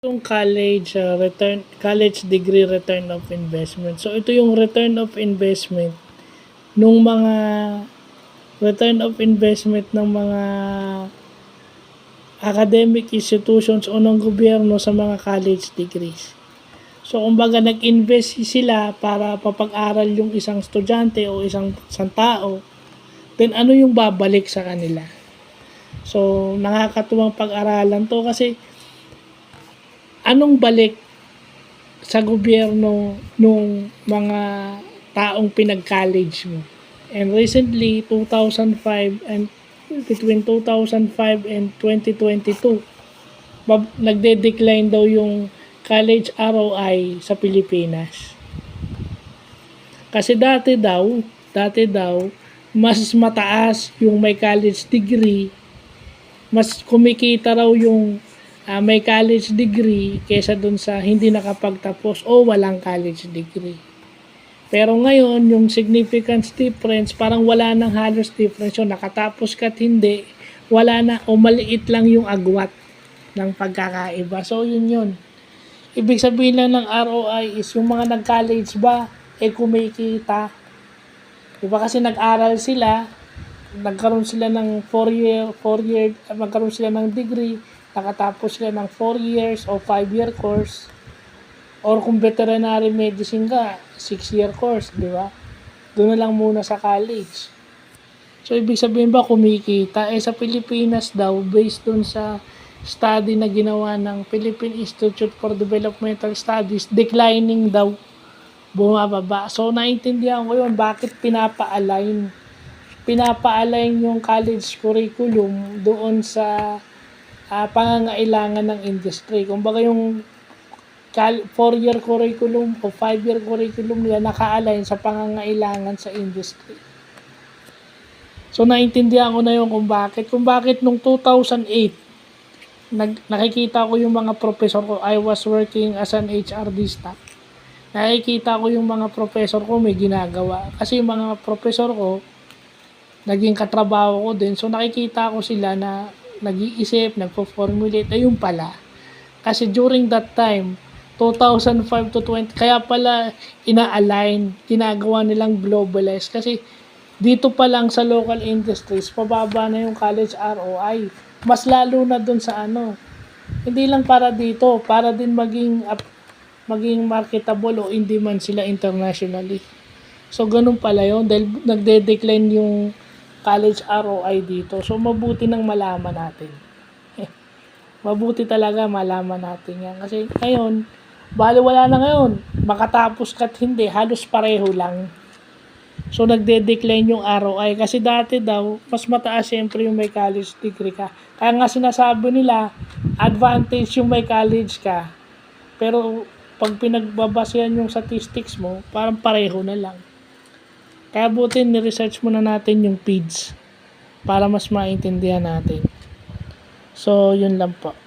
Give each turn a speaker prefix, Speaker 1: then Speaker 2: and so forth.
Speaker 1: Yung college degree return of investment. So ito yung return of investment nung mga return of investment ng mga academic institutions o ng gobyerno sa mga college degrees. So kumbaga nag-invest sila para papag-aral yung isang estudyante o isang tao, then ano yung babalik sa kanila. So nakakatuwang pag-aralan to kasi anong balik sa gobyerno nung mga taong pinag-college mo. And recently, 2005 and between 2005 and 2022, nagde-decline daw yung college ROI sa Pilipinas. Kasi dati daw, mas mataas yung may college degree, mas kumikita raw yung may college degree kesa dun sa hindi nakapagtapos o walang college degree. Pero ngayon, yung significance difference, parang wala nang halos difference yun. Nakatapos ka't hindi, wala na o maliit lang yung agwat ng pagkakaiba. So, yun. Ibig sabihin lang ng ROI is yung mga nag-college ba, kumikita. Diba kasi nag-aral sila, nagkaroon sila ng 4 year, magkaroon sila ng degree, nakatapos sila ng 4 years o 5-year course, or kung veterinary medicine ka, 6-year course, di ba? Doon na lang muna sa college. So, ibig sabihin ba kumikita? Sa Pilipinas daw, based dun sa study na ginawa ng Philippine Institute for Developmental Studies, declining daw, bumababa. So, naintindihan ko yun, bakit pinapa-align yung college curriculum doon sa pangangailangan ng industry. Kumbaga yung 4-year curriculum o 5-year curriculum nila naka-align sa pangangailangan sa industry. So, naintindihan ko na yun kung bakit nung 2008, nakikita ko yung mga professor ko, I was working as an HRdista. Nakikita ko yung mga professor ko may ginagawa. Kasi yung mga professor ko, naging katrabaho ko din. So, nakikita ko sila na nag-iisip, nagpo-formulate. Ayun pala. Kasi during that time, 2005 to 20, kaya pala ina-align, ginagawa nilang globalize. Kasi dito pa lang sa local industries, pababa na yung college ROI. Mas lalo na dun sa hindi lang para dito, para din maging marketable o in demand sila internationally. So, ganun pala yun. Dahil nagde-decline yung college ROI dito. So, mabuti nang malaman natin. Mabuti talaga malaman natin yan. Kasi ngayon, wala na ngayon. Makatapos ka't hindi, halos pareho lang. So, nagde-decline yung ROI. Kasi dati daw, mas mataas siyempre yung may college degree ka. Kaya nga sinasabi nila, advantage yung may college ka. Pero, pag pinagbabasehan yung statistics mo, parang pareho na lang. Kaya buti ni-research muna natin yung PIDS para mas maintindihan natin. So, yun lang po.